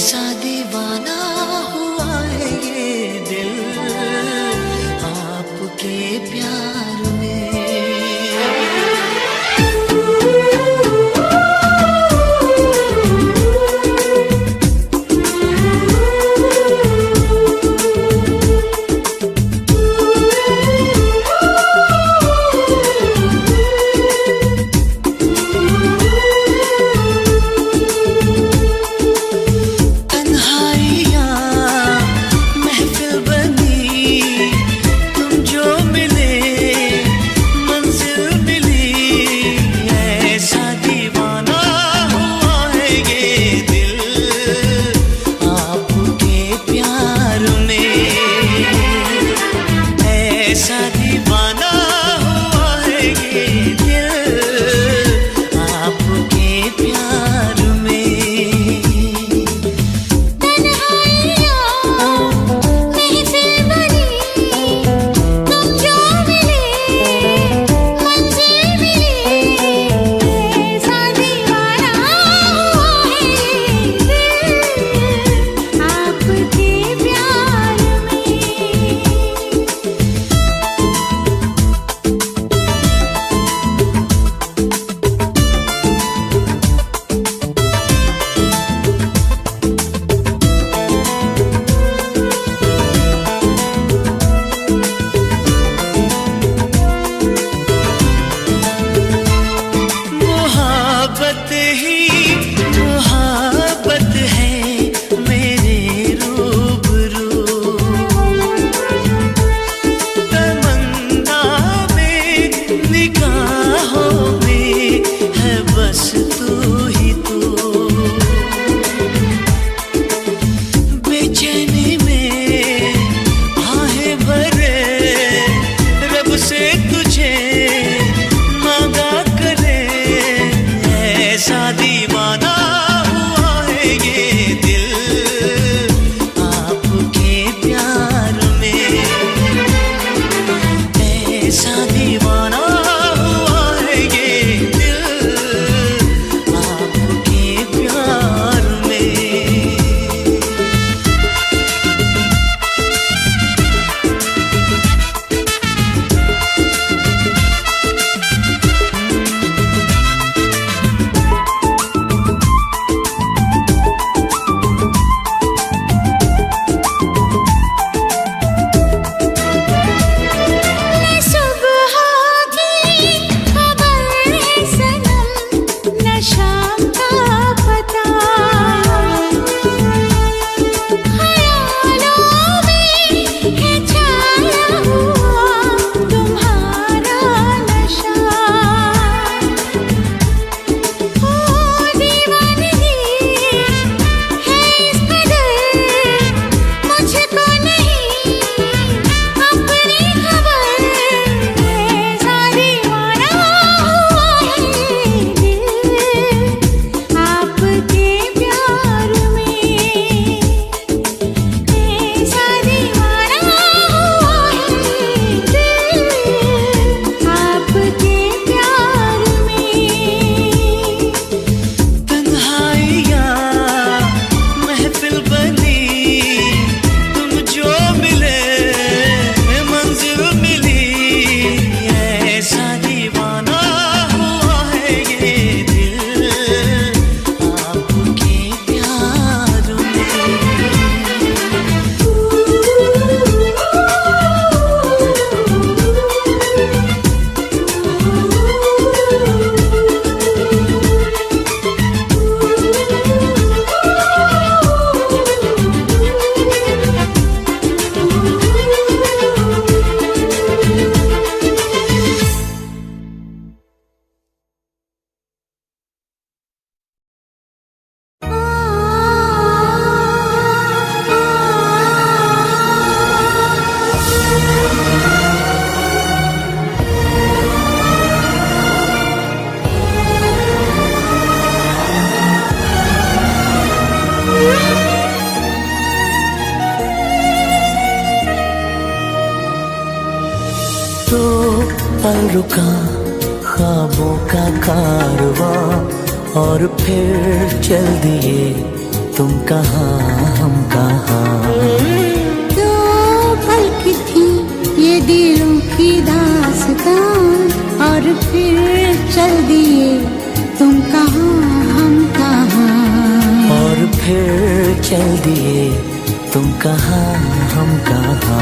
ऐसा दीवाना हुआ है ये दिल आपके प्यार में। पल रुका ख्वाबों का कारवां और फिर चल दिए तुम कहाँ हम कहाँ। दो पल की थी ये दिलों की दास्तान, और फिर चल दिए तुम कहाँ हम कहाँ। और फिर चल दिए तुम कहाँ हम कहाँ।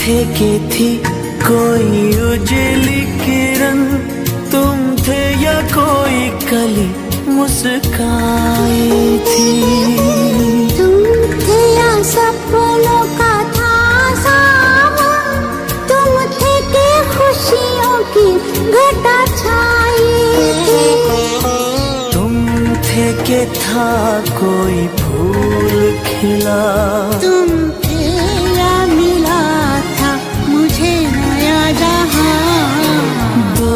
थे कि थी कोई उजली किरण, तुम थे या कोई कली मुस्काई थी। तुम थे या सपनों का था सावन, तुम थे कि खुशियों की घटा छाई थी। तुम थे कि था कोई फूल खिला, तुम थे या मिला मुझे नया जहां। दो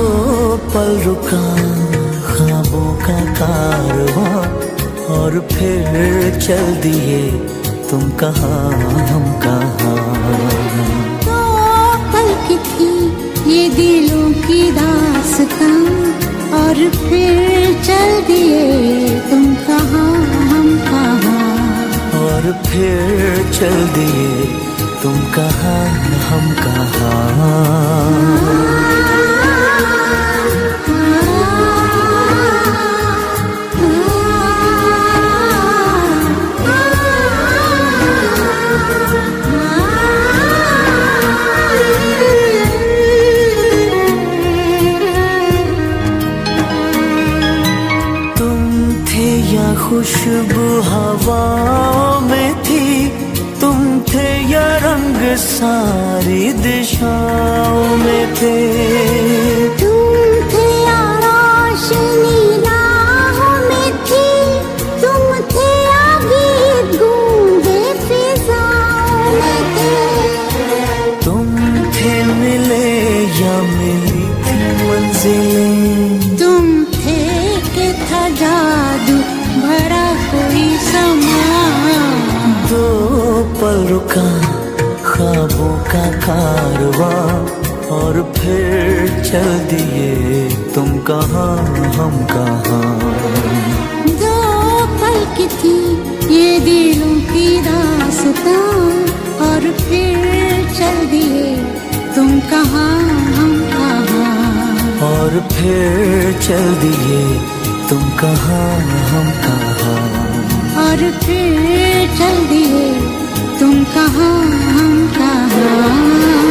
पल रुका ख्वाबों का कारवां, और फिर चल दिए तुम कहाँ हम कहाँ। दो पल की थी ये दिलों की दास्तां, और फिर चल दिए तुम कहाँ हम कहाँ। और फिर चल दिए तुम कहाँ हम कहाँ। तुम थे या खुशबू हवाओं में थी, तुम थे या रंग सारी दिशाओं में थे। तुम थे या रोशनी राहों में थी, तुम थे या गीत गूंजे फिजाओं में थे। तुम थे मिले या मिली थी मंजिलें, तुम थे कि था जादू भरा कोई समा। दो पल रुका ख्वाबों का कारवां, और फिर चल दिए तुम कहाँ हम कहाँ। दो पल की थी ये दिलों की दास्तां, और फिर चल दिए तुम कहाँ हम कहाँ। और फिर चल दिए तुम कहाँ हम कहाँ। और फिर चल दिए तुम कहाँ हम कहाँ।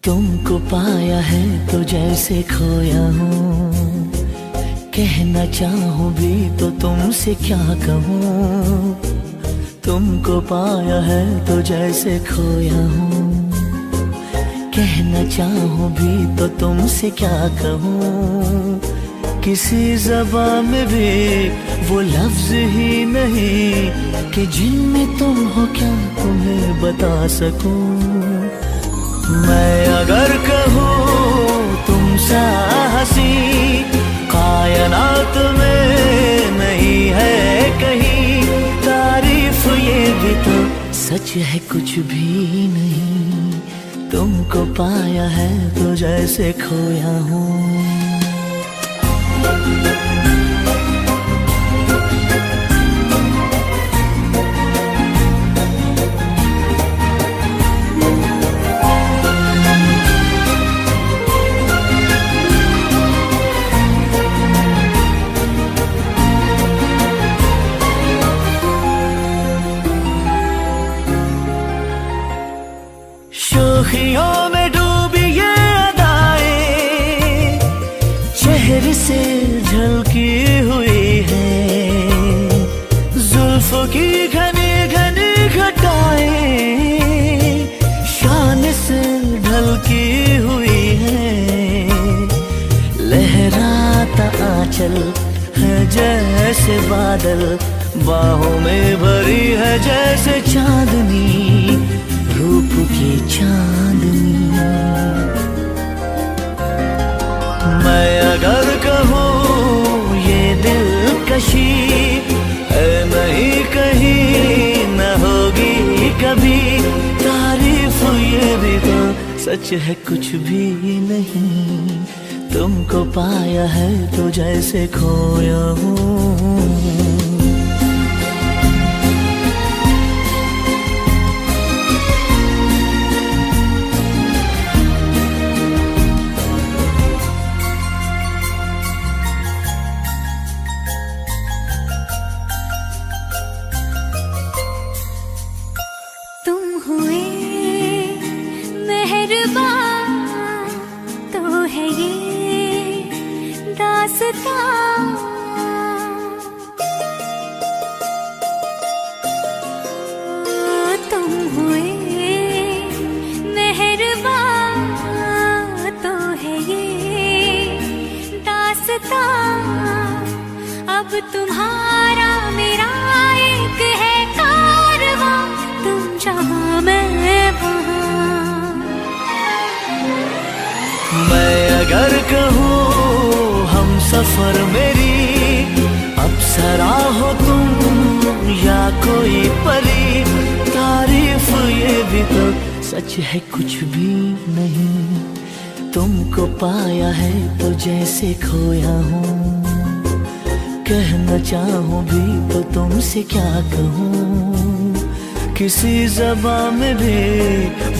तुमको पाया है तो जैसे खोया हूँ, कहना चाहूँ भी तो तुमसे क्या कहूँ। तुमको पाया है तो जैसे खोया हूँ, कहना चाहूँ भी तो तुमसे क्या कहूँ। किसी ज़बान में भी वो लफ्ज ही नहीं कि जिनमें तुम हो क्या तुम्हें बता सकूं। मैं अगर कहूँ तुम सा हंसी कायनात में नहीं है कहीं, तारीफ ये भी तो सच है कुछ भी नहीं। तुमको पाया है तो जैसे खोया हूँ। शोखियों में डूबी ये अदाएं चेहरे से झलकी हुई है, जुल्फों की घनी घनी घटाएं शान से ढलकी हुई है। लहराता आंचल है जैसे बादल, बाहों में भरी है जैसे चांदनी, रूप की चांदनी। मैं अगर कहूँ ये दिलकशी है नहीं कहीं न होगी कभी, तारीफ ये भी तो सच है कुछ भी नहीं। तुमको पाया है तो जैसे खोया हूँ। तुम हुए मेहरबान तो है ये दास्तां, अब तुम्हारा मेरा एक है कारवां, तुम जहां मैं वहां। मैं अगर कहूँ हम सफर मेरी अप्सरा हो तुम या कोई परी, तारीफ ये भी तो सच है कुछ भी नहीं। तुमको पाया है तो जैसे खोया हूँ। कहना चाहूँ भी तो तुमसे क्या कहूँ, किसी ज़बान में भी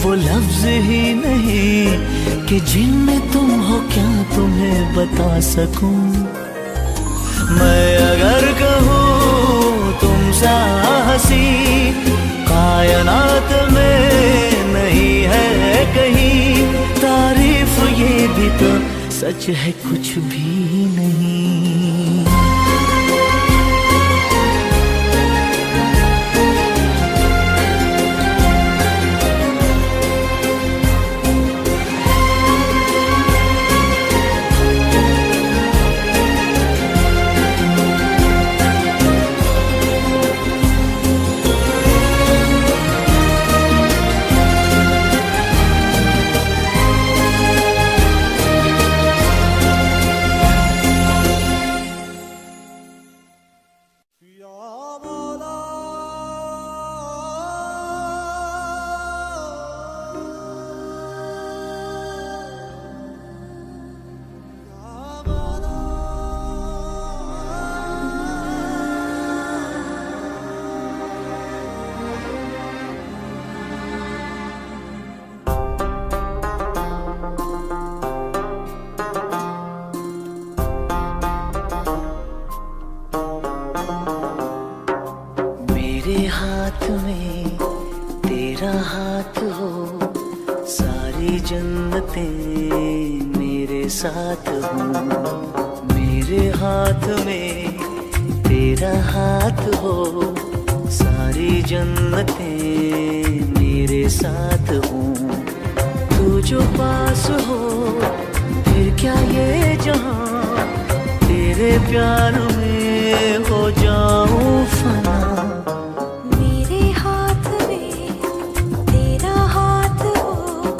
वो लफ्ज ही नहीं कि जिनमें तुम हो क्या तुम्हें बता सकूं। मैं अगर कहूँ तुम सा हंसी कायनात में नहीं है कहीं, तारीफ ये भी तो सच है कुछ भी नहीं। मेरे हाथ में तेरा हाथ हो, सारी जन्नतें मेरे साथ हो। मेरे हाथ में तेरा हाथ हो, सारी जन्नतें मेरे साथ हो। तू जो पास हो फिर क्या ये जहां, तेरे प्यार में हो जाऊं फना। मेरे हाथ में तेरा हाथ हो,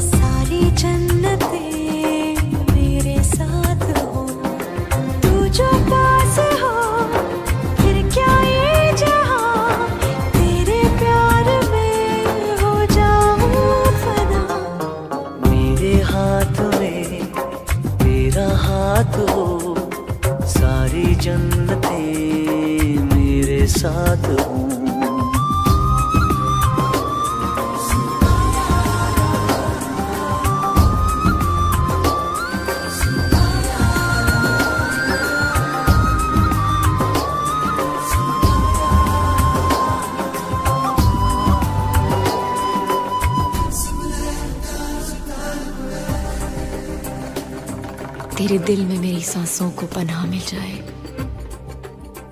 सारी जन्नतें मेरे साथ हो। तू जो पास हो फिर क्या ये जहां, तेरे प्यार में हो जाऊं फना। मेरे हाथ में तेरा हाथ हो, सारी जन्नतें मेरे साथ हो। तेरे दिल में मेरी सांसों को पनाह मिल जाए,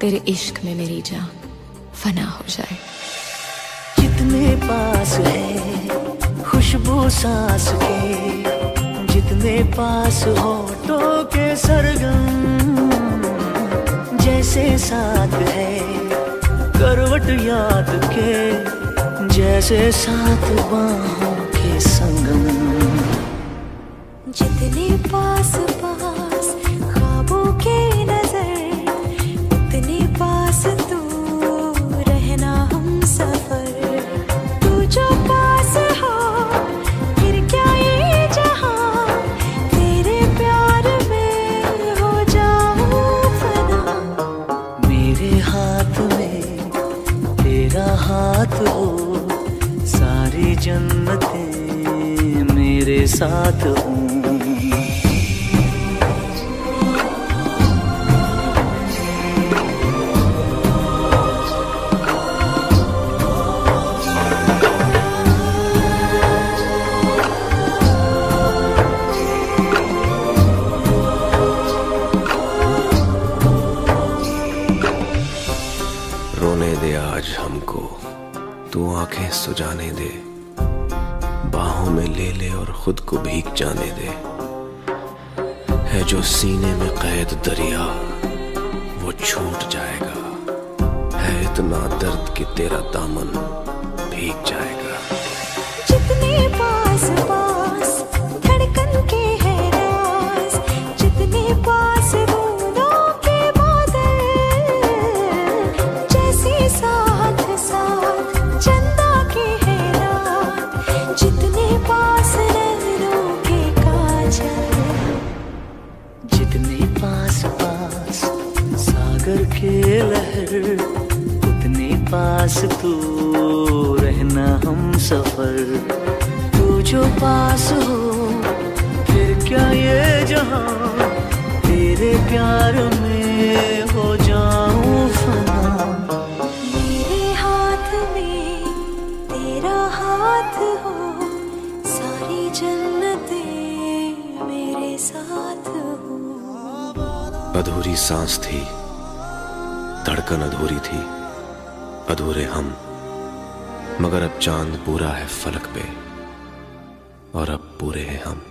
तेरे इश्क में मेरी जान फना हो जाए। जितने पास है खुशबू सांस के, जितने पास होठों के सरगम, जैसे साथ है करवट याद के, जैसे साथ बाहों के संगम। जितने पास पास ख्वाबों के नजर, उतने पास तू रहना हम सफर। तू जो पास हो फिर क्या ये जहां, तेरे प्यार में हो जाऊं फना। मेरे हाथ में तेरा हाथ हो, सारी जन्नतें मेरे साथ हो। रोने दे आज हमको, तू आंखें सुजाने दे, बाहों में ले ले और खुद को भीग जाने दे। है जो सीने में कैद दरिया वो छूट जाएगा, है इतना दर्द कि तेरा दामन भीग जाएगा। जितने पास पास धड़कन के है राज, जितने पास बूंदों के बादल, जैसे साथ साथ चंदा के है रात, जितने पास नैनों के काजल। जितने पास पास सागर के लहर, उतने पास तू रहना हम सफर। तू जो पास हो फिर क्या ये जहां, तेरे प्यार में हो जाऊं फना। मेरे हाथ में तेरा हाथ हो, सारी जन्नतें मेरे साथ हो। अधूरी सांस थी, धड़कन अधूरी थी, अधूरे हम, मगर अब चांद पूरा है फलक पे और अब पूरे हैं हम।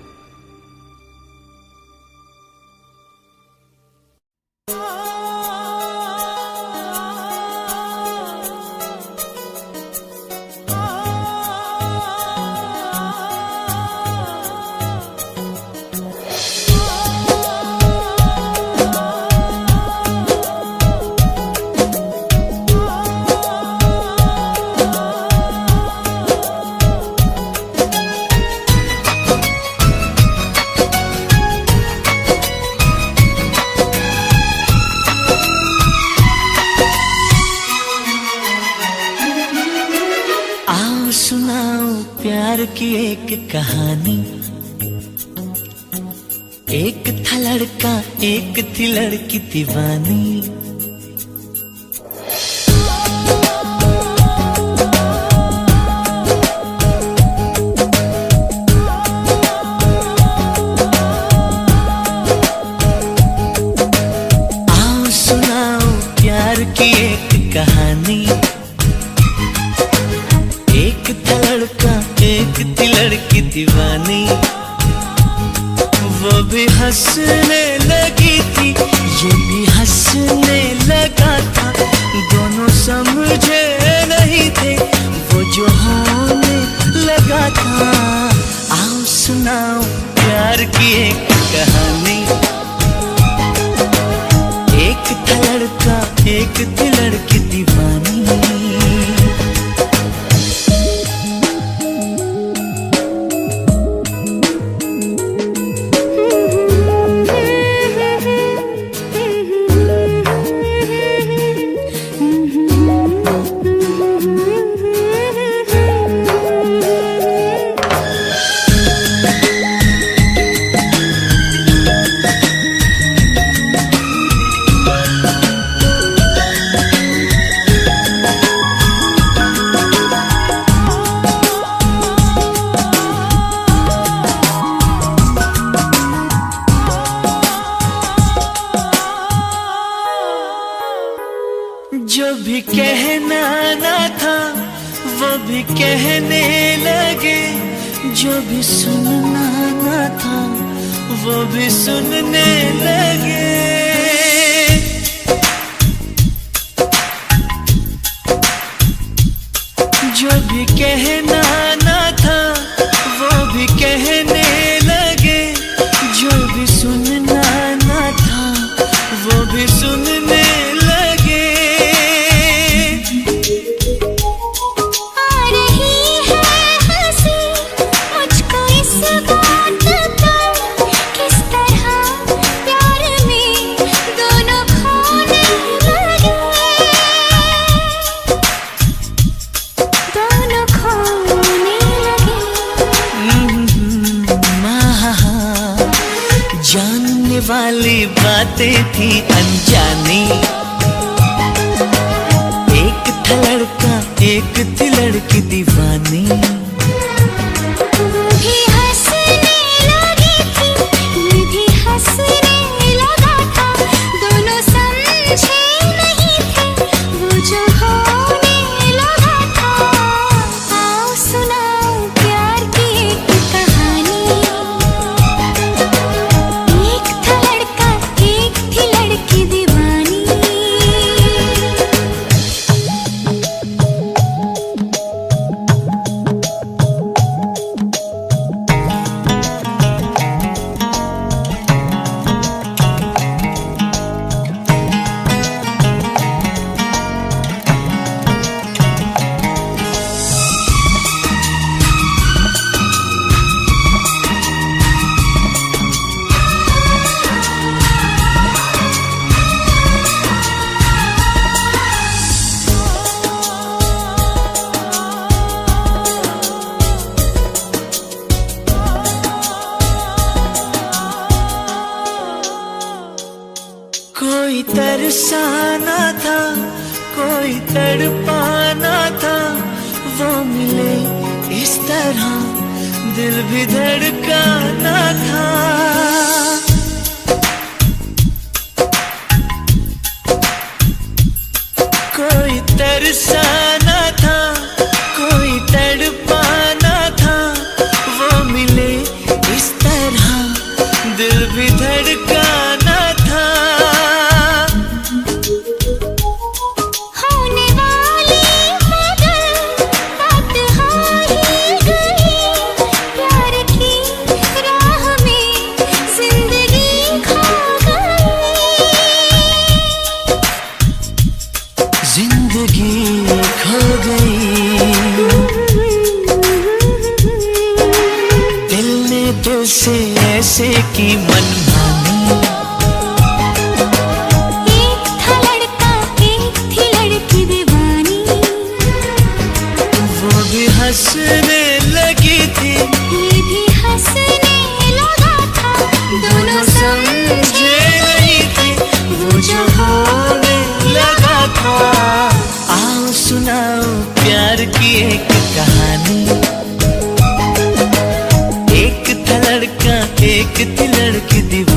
सुनाओ प्यार की एक कहानी। एक था लड़का एक थी लड़की दीवानी। आओ सुनाओ प्यार की एक कहानी। एक था लड़का एक थी लड़की दीवानी। वो भी हंसने लगी थी, ये हंसने लगा था, दोनों समझे नहीं थे वो जो होने लगा था। आओ सुनाओ प्यार की एक कहानी। एक था लड़का एक थी लड़की दीवानी। जो भी कहना ना था वो भी कहने लगे, जो भी सुनना ना था वो भी सुनने लगे। जो भी कहना ना था वो भी कहने लगे, जो भी सुनना ना था वो भी सुनने लगे। जानने वाली बातें थी अनजानी। एक था लड़का एक थी लड़की दीवानी। भी हंसने लगी थी, ये भी हंसने लगा था, दोनों समझे नहीं थे वो जो होने लगा था। आओ सुनाओ प्यार की एक कहानी। एक था लड़का एक थी लड़की दीवानी। कोई तरसाना था कोई तड़पाना था, वो मिले इस तरह दिल भी धड़काना था। कोई तरसाना था कोई तड़पाना था, वो मिले इस तरह दिल भी धड़काना था। होने वाली मगर बात हो ही गई, प्यार की राह में जिंदगी खो गई। जिंदगी खो गई, दिल ने दिल से ऐसे की मनमानी। एक था लड़का एक थी लड़की दीवानी। वो भी हंसने लगी थी ये भी हंसने लगा था, दोनों समझे नहीं थी वो जो होने लगा था। आओ सुनाओ प्यार की एक कहानी। एक था लड़का एक थी लड़की दीवानी।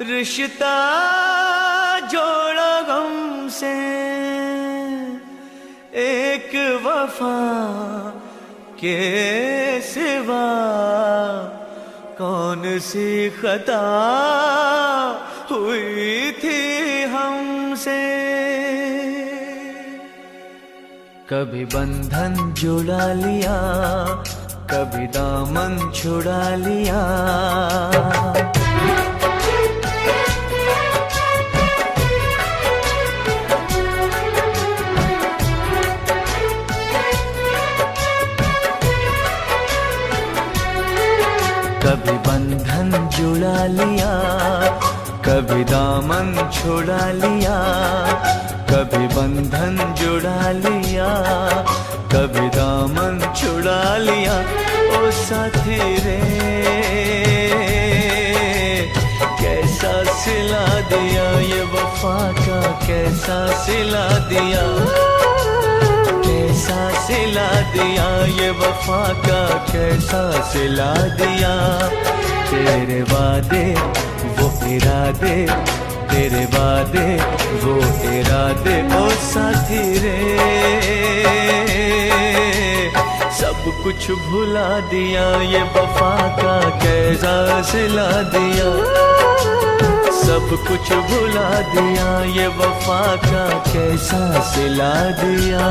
रिश्ता जोड़ा गम से, एक वफा के सिवा कौन सी खता हुई थी हमसे। कभी बंधन जुड़ा लिया, कभी दामन छुड़ा लिया। कभी बंधन जुड़ा लिया, कभी दामन छुड़ा लिया। कभी बंधन जुड़ा लिया, कभी दामन छुड़ा लिया। ओ साथी रे कैसा सिला दिया, ये वफा का कैसा सिला दिया। कैसा सिला दिया ये वफा का, कैसा सिला दिया। तेरे वादे वो इरादे, तेरे वादे वो इरादे। ओ साथी रे सब कुछ भुला दिया, ये वफा का कैसा सिला दिया। सब कुछ भुला दिया, ये वफा का कैसा सिला दिया।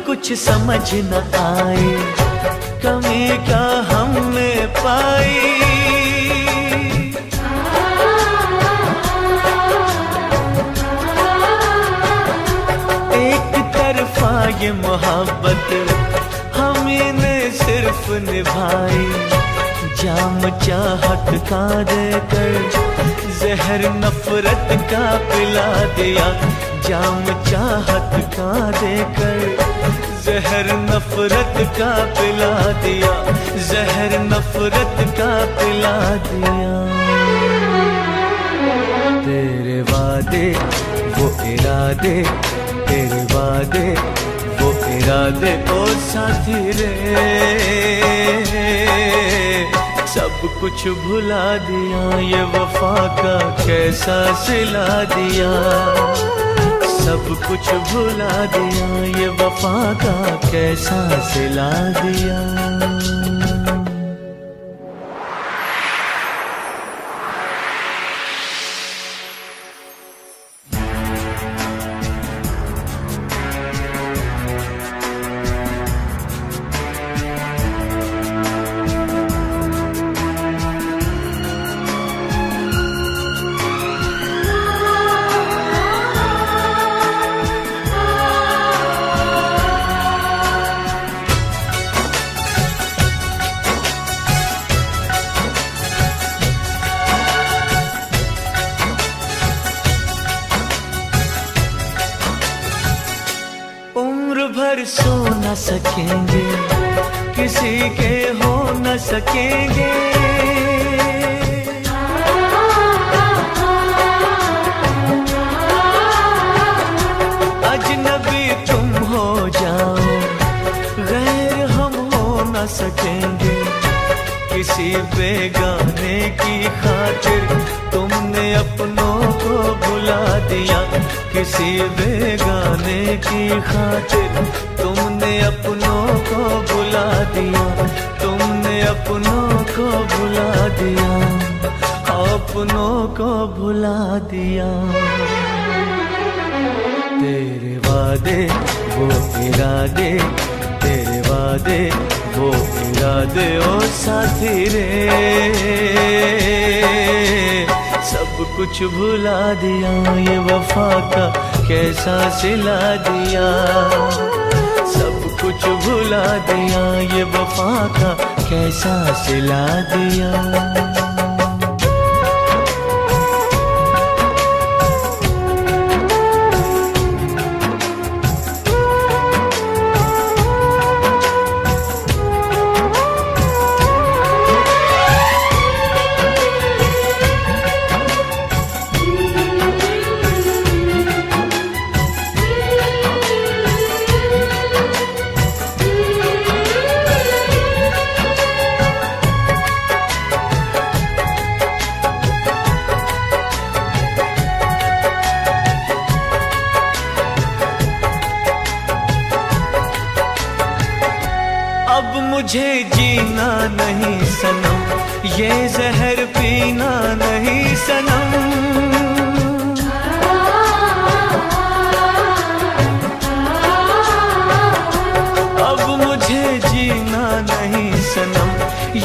कुछ समझ न आए, कमी क्या हम में पाई। एक तरफा ये मोहब्बत हमें ने सिर्फ निभाई। जाम चाहत का देकर जहर नफरत का पिला दिया। जाम चाहत का देकर जहर नफरत का पिला दिया। जहर नफरत का पिला दिया। तेरे वादे वो इरादे, तेरे वादे वो इरादे। ओ साथी रे सब कुछ भुला दिया, ये वफा का कैसा सिला दिया। सब कुछ भुला दिया, ये वफा का कैसा सिला दिया। भर सो न सकेंगे, किसी के हो न सकेंगे। अजनबी तुम हो जाओ, गैर हम हो न सकेंगे। किसी बेगाने की खातिर तुमने अपनों को भुला दिया। किसी बेगाने की खातिर तुमने अपनों को भुला दिया। तुमने अपनों को भुला दिया। अपनों को भुला दिया। तेरे वादे वो इरादे, तेरे वादे वो इरादे। ओ साथी रे सब कुछ भुला दिया, ये वफा का कैसा सिला दिया। सब कुछ भुला दिया, ये वफा का कैसा सिला दिया। मुझे जीना नहीं सनम, ये जहर पीना नहीं सनम। अब मुझे जीना नहीं सनम,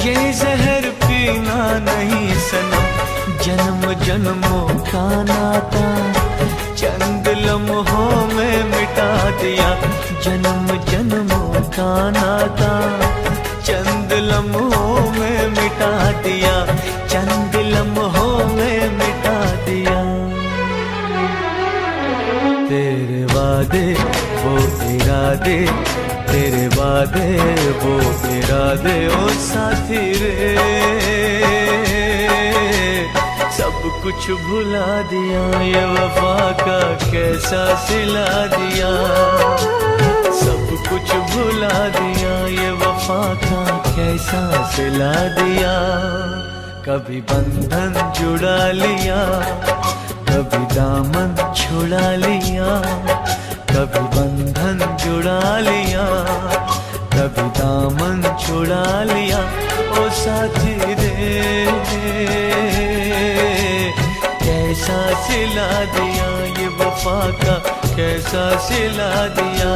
ये जहर पीना नहीं सनम। जन्म जन्मों का नाता चंद लम्हों में मिटा दिया, जन्म जन्मों का नाता चंद लम्हों में मिटा दिया, चंद लम्हों में मिटा दिया। तेरे वादे वो इरादे, तेरे वादे वो इरादे, ओ साथी रे सब कुछ भुला दिया, ये वफा का कैसा सिला दिया। सब कुछ भुला दिया, ये वफा का कैसा सिला दिया। कभी बंधन जुड़ा लिया, कभी दामन छुड़ा लिया, कभी बंधन जुड़ा लिया, कभी दामन छुड़ा लिया। ओ साथी रे कैसा सिला दिया, ये वफा का कैसा सिला दिया,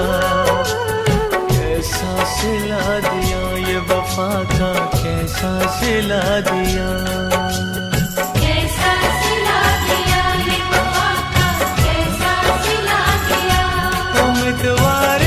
कैसा सिला दिया, ये वफा का कैसा सिला दिया। कैसा सिला दिया, ये वफा का कैसा सिला दिया। उम्मीदवार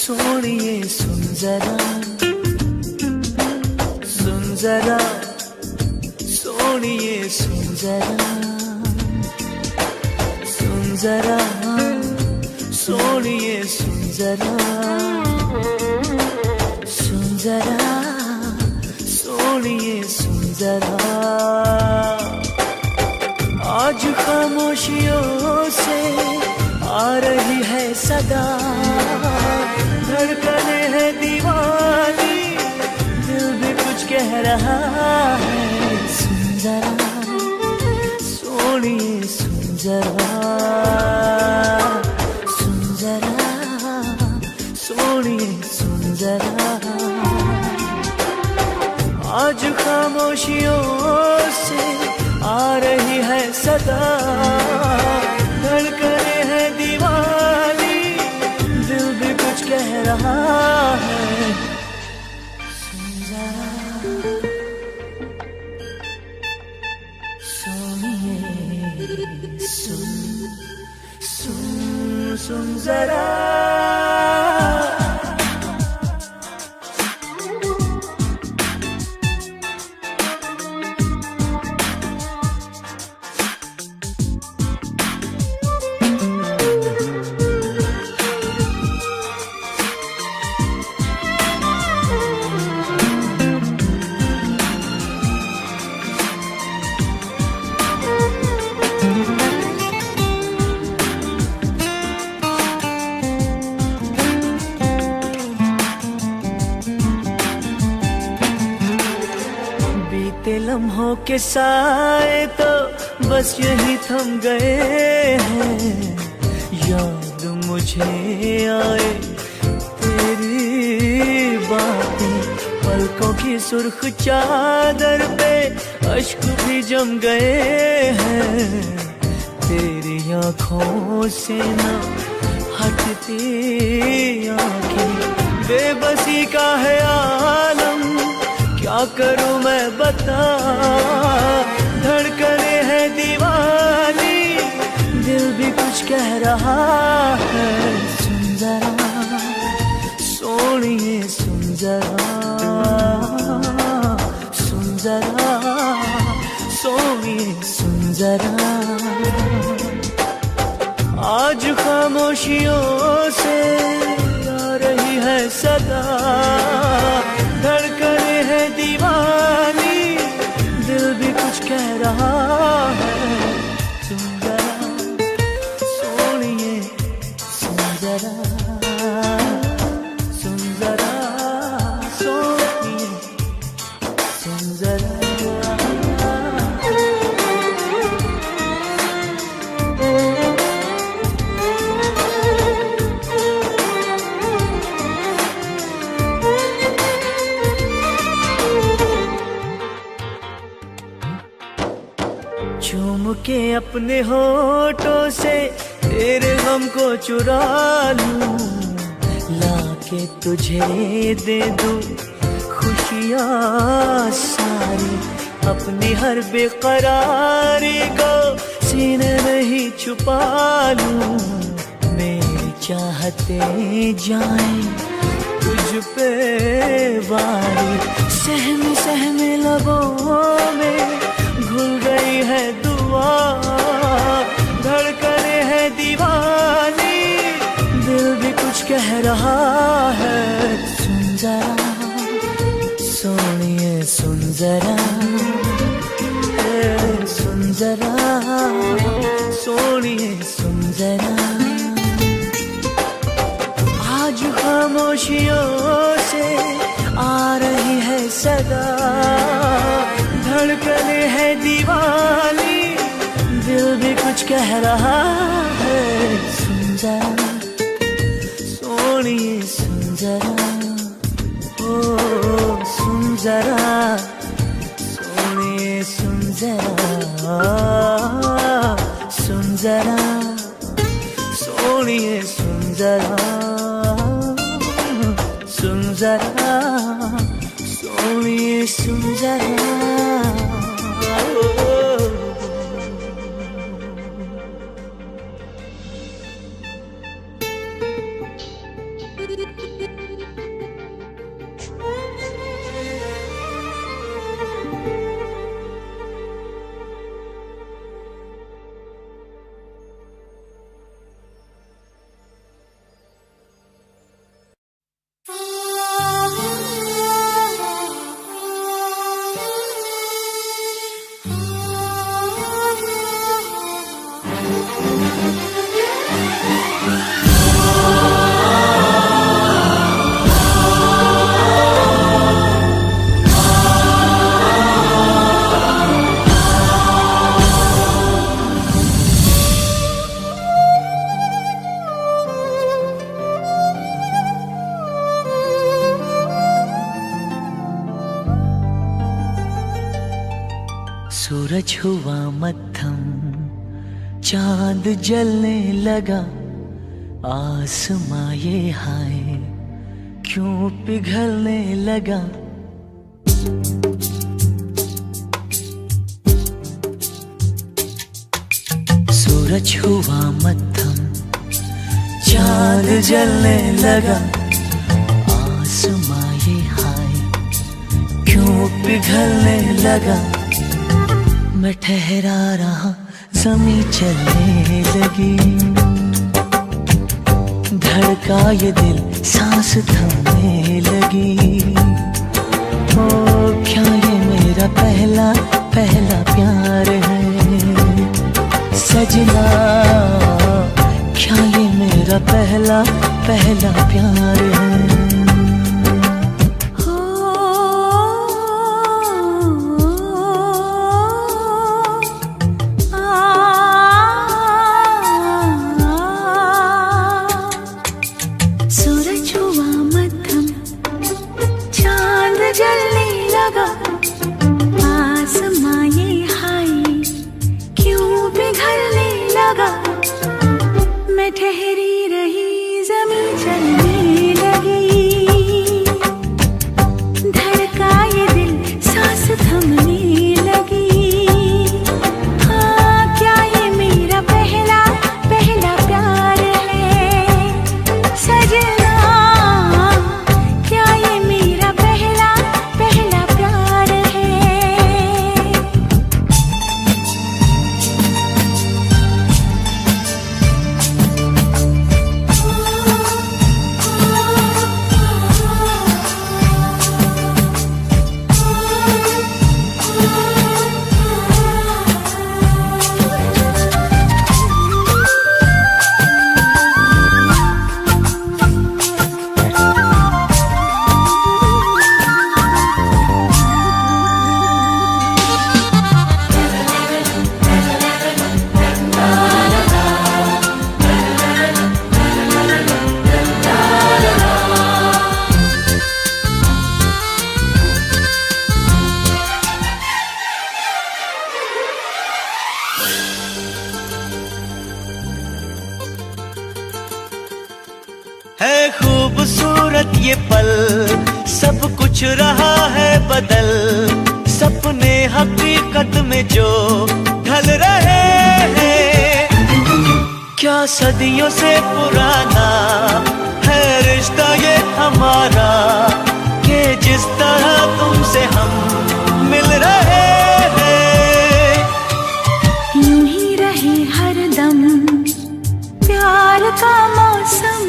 सोनिए सुन जरा, सुन जरा सोनिए सुन जरा, सुन जरा सोनिए सुन जरा, सुन जरा सोनिए सुन जरा। आज खामोशियों से आ रही है सदा, धड़कने है दीवानी, दिल भी कुछ कह रहा है। सुन जरा सोनिए सुन जरा, सुन जरा सोनिए सुन जरा। आज खामोशियों से आ रही है सदा, धड़कने है दीवानी, दिल भी कुछ कह रहा है। सुन जरा सोनिए सुन, सुन सुन जरा। लम्हों के साए तो बस यही थम गए हैं, याद मुझे आए तेरी बातें, पलकों की सुर्ख चादर पे अश्क भी जम गए हैं, तेरी आँखों से न हटती आँखें, बेबसी का है आलम, क्या करूं मैं बता। धड़कने है दीवानी, दिल भी कुछ कह रहा है। सुन जरा सोनिए, सुन जरा, सुन जरा सोनिए, सुन जरा। आज खामोशियों से आ रही है सदा, धड़कने है दीवानी, दिल भी कुछ कह रहा है। सुन जरा सोनिए, सुन जरा, सुन जरा सोनिए, सुन जरा। चूम के अपने होठों से तेरे गम को चुरा लूं, लाके तुझे दे दूं खुशियाँ सारी। अपनी हर बेकरारी को सीने में ही छुपा लूं, मेरी चाहते जाएं तुझ पे वारी। सहमे सहमे लबों में घुल गई है दुआ, धड़कने है दीवानी, दिल भी कुछ कह रहा है। सुन जरा सोनिए, सुन जरा, सुन जरा सोनिए, सुन जरा। आज खामोशियों से आ रही है सदा, धड़कने है दीवानी, दिल भी कुछ कह रहा है। सुन जरा सोनिए, सुन जरा, ओ सुन जरा सोनिए, सुन जरा, सुन जरा सोनिए, सुन जरा, सुन जरा सोनिए, सुन जरा। सूरज हुआ मद्धम, चांद जलने लगा, आसमां ये हाय क्यों पिघलने लगा। सूरज हुआ मद्धम, चांद जलने लगा, आसमां ये हाय क्यों पिघलने लगा। मैं ठहरा रहा, ज़मीं चलने लगी, धड़का ये दिल, सांस थमने लगी। ओ क्या ये मेरा पहला पहला प्यार है सजना, क्या ये मेरा पहला पहला प्यार है। आसमां ये हाय क्यों पिघलने लगा। ये पल, सब कुछ रहा है बदल, सपने हकीकत में जो ढल रहे हैं। क्या सदियों से पुराना है रिश्ता ये हमारा, कि जिस तरह तुमसे हम मिल रहे हैं। यूं ही रहे हरदम प्यार का मौसम,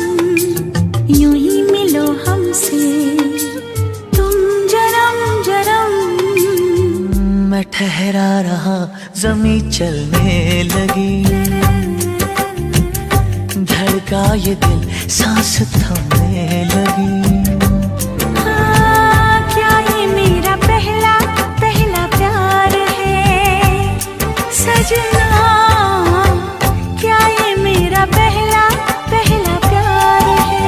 यूं ही मिलो हमसे तुम जन्म जन्म। मैं ठहरा रहा ज़मीं चलने लगी, धड़का ये दिल सांस थमने लगी। हाँ, क्या ये मेरा पहला पहला प्यार है सजना, क्या ये मेरा पहला पहला प्यार है।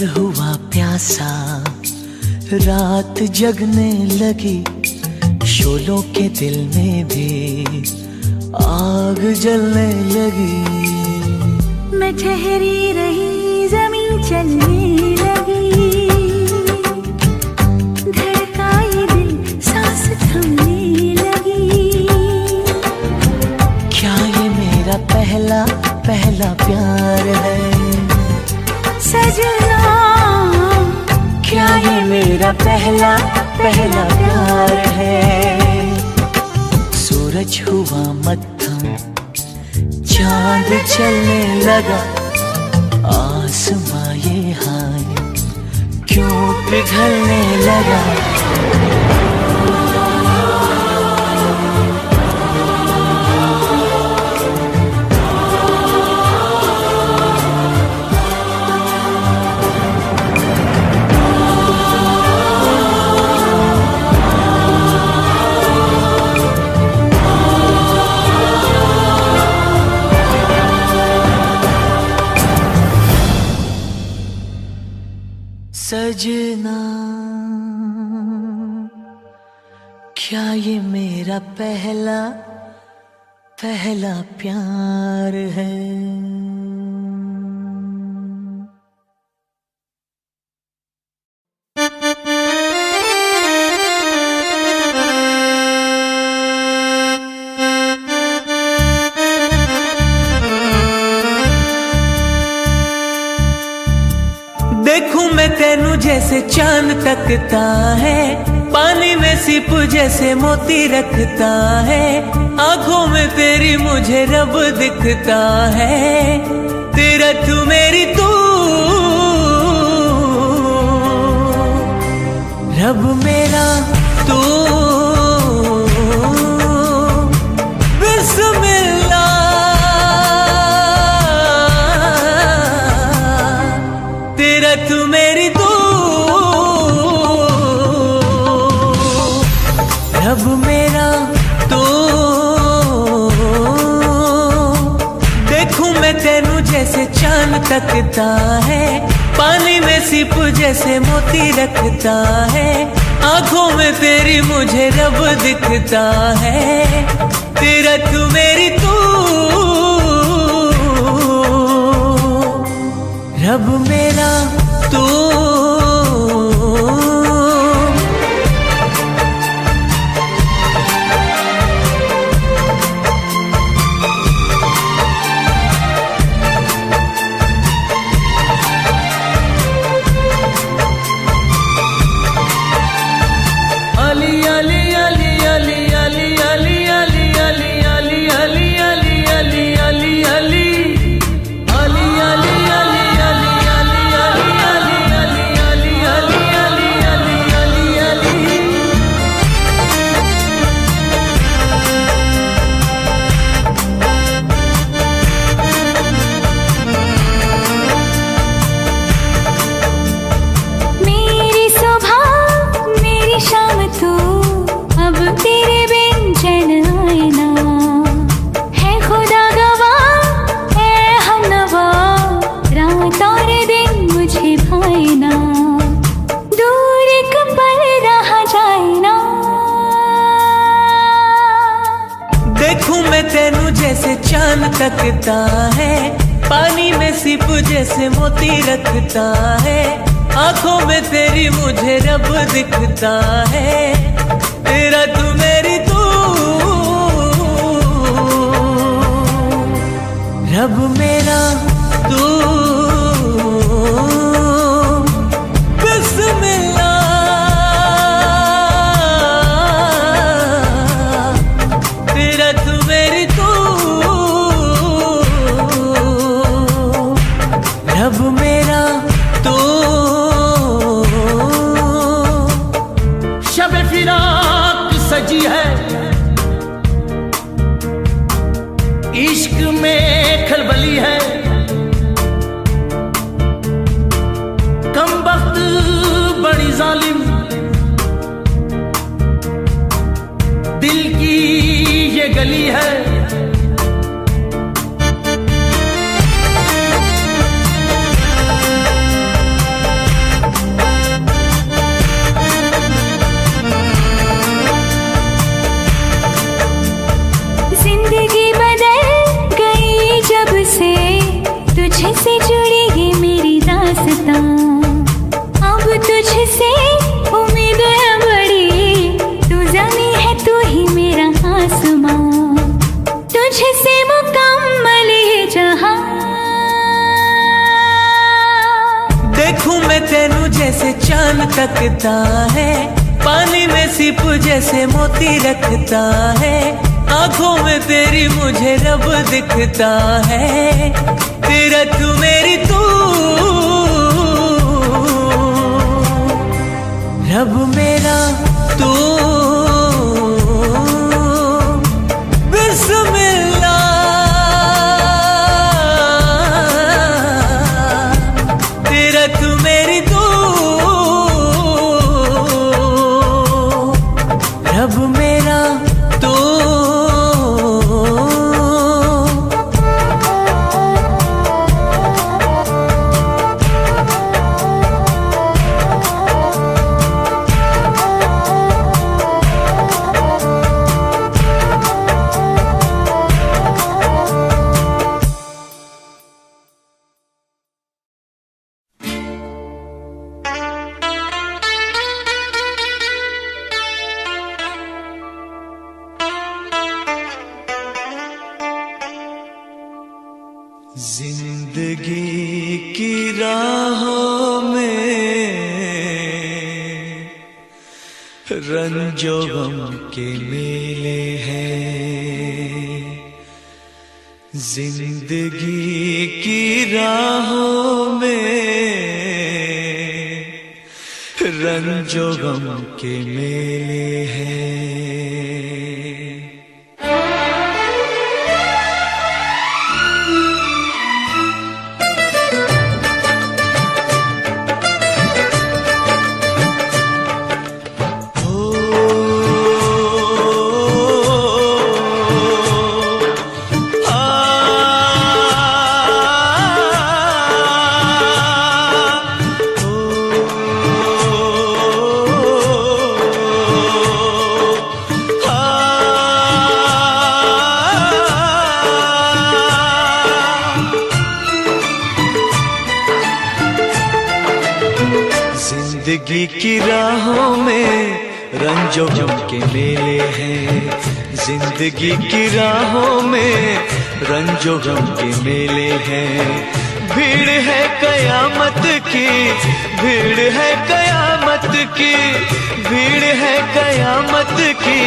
हुआ प्यासा, रात जगने लगी, शोलों के दिल में भी आग जलने लगी। मैं ठहरी रही ज़मीं चलने लगी, धड़का ये दिल सांस थमने लगी। क्या ये मेरा पहला पहला प्यार है सजना, क्या ये मेरा पहला पहला प्यार है। सूरज हुआ मत्थम, चांद चलने लगा, आसमां ये हाय क्यों पिघलने लगा। सजना, क्या ये मेरा पहला पहला प्यार है। देखूं मैं तेनू जैसे चांद तकता है, पानी में सिप जैसे मोती रखता है, आंखों में तेरी मुझे रब दिखता है। तेरा तू मेरी तू, रब मेरा तू, तू मेरी तू, रब मेरा तू। देखूं मैं तेनू जैसे चांद तकता है, पानी में सिप जैसे मोती रखता है, आंखों में तेरी मुझे रब दिखता है, तेरा तू मेरी तू, रब मेरा तू। चांद तकता है, पानी में सिप जैसे मोती रखता है, आंखों में तेरी मुझे रब दिखता है, तेरा तू मेरी तू, रब मेरा तू। रब मेरा तो शब फिराक सजी है, इश्क में खलबली है, कम वक्त बड़ी जालिम दिल की ये गली है। तुझसे जुड़ी है मेरी दास्तां, अब तुझसे उम्मीद है बड़ी, तू ज़मीं है तू ही मेरा आसमां, तुझसे मुकम्मल है जहां। देखूं मैं तेनू जैसे चांद तकता है, पानी में सिप जैसे मोती रखता है, आंखों में तेरी मुझे रब दिखता है, तेरा तू मेरी तू, रब मेरा तू। बिस्मिल्लाह, तेरा तू मेरी तू, रब मेरा तू। जिंदगी की राहों में रंजो गम के मेले हैं, जिंदगी की राहों में रंजो गम के मेले हैं। जिंदगी की राहों में रंजो गम के मेले हैं, जिंदगी की राहों में रंजो गम के मेले हैं। भीड़ है कयामत की, भीड़ है कयामत की, भीड़ है कयामत की,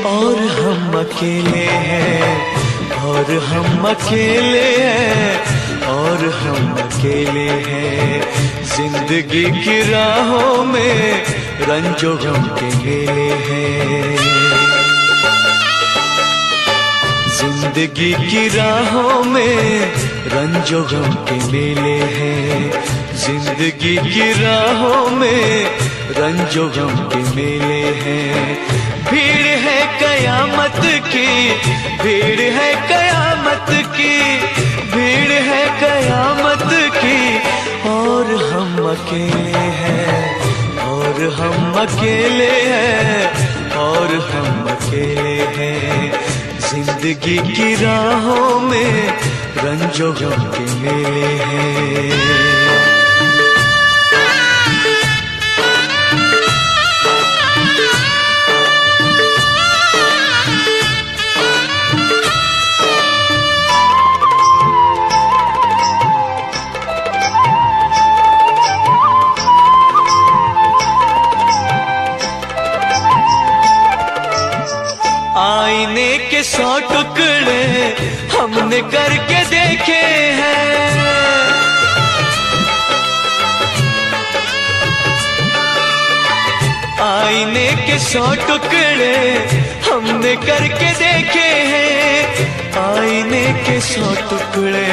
और हम अकेले हैं, और हम अकेले हैं, और हम अकेले हैं। जिंदगी की राहों में रंजो गम के मेले हैं, जिंदगी की राहों में रंजो गम के मेले हैं, जिंदगी की राहों में रंजो गम के मेले हैं। भीड़ है कयामत की, भीड़ है कयामत की, भीड़ है कयामत की, और हम अकेले हैं, और हम अकेले हैं, और हम अकेले हैं। जिंदगी की राहों में रंजो गम के मेले हैं। आईने के 100 टुकड़े हमने करके देखे हैं, आईने के 100 टुकड़े हमने करके देखे हैं, आईने के 100 टुकड़े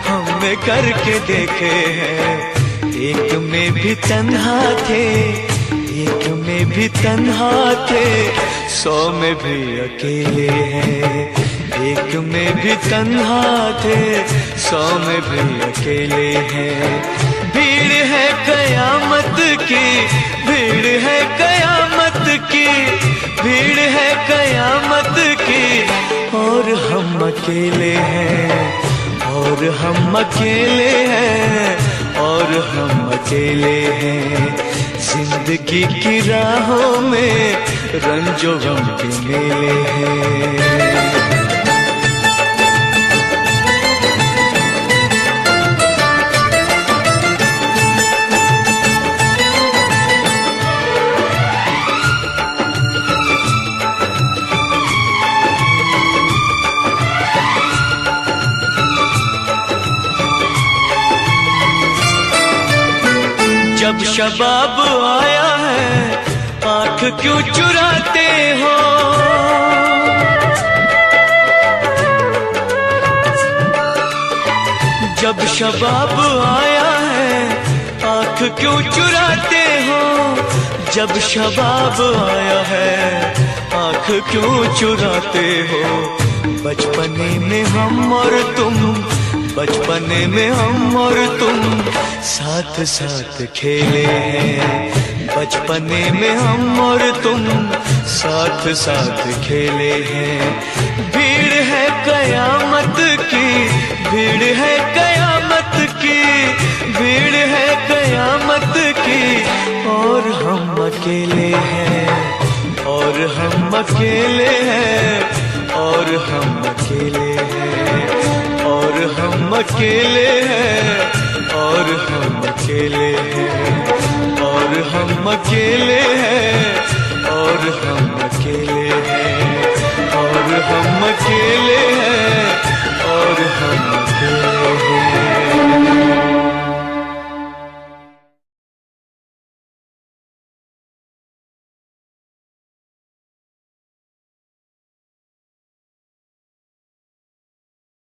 हमने करके देखे हैं। एक में भी तन्हा थे, एक में भी तन्हा थे, 100 में भी अकेले हैं। एक में भी तन्हा थे, 100 में भी अकेले हैं। भीड़ है कयामत की, भीड़ है कयामत की, भीड़ है कयामत की, और हम अकेले हैं, और हम अकेले हैं, और हम अकेले हैं। जिंदगी की राहों में रंजो गम के मेले हैं। जब शबाब आया है आंख क्यों चुराते हो, जब शबाब आया है आंख क्यों चुराते हो, जब शबाब आया है आंख क्यों चुराते हो। बचपने में हम और तुम, बचपने में हम और तुम साथ साथ खेले हैं, बचपने में हम और तुम साथ साथ खेले हैं। भीड़ है कयामत की, भीड़ है कयामत की, भीड़ है कयामत की, और हम अकेले हैं, और हम अकेले हैं, और हम अकेले हैं, और हम अकेले हैं, और हम अकेले हैं, और हम अकेले हैं।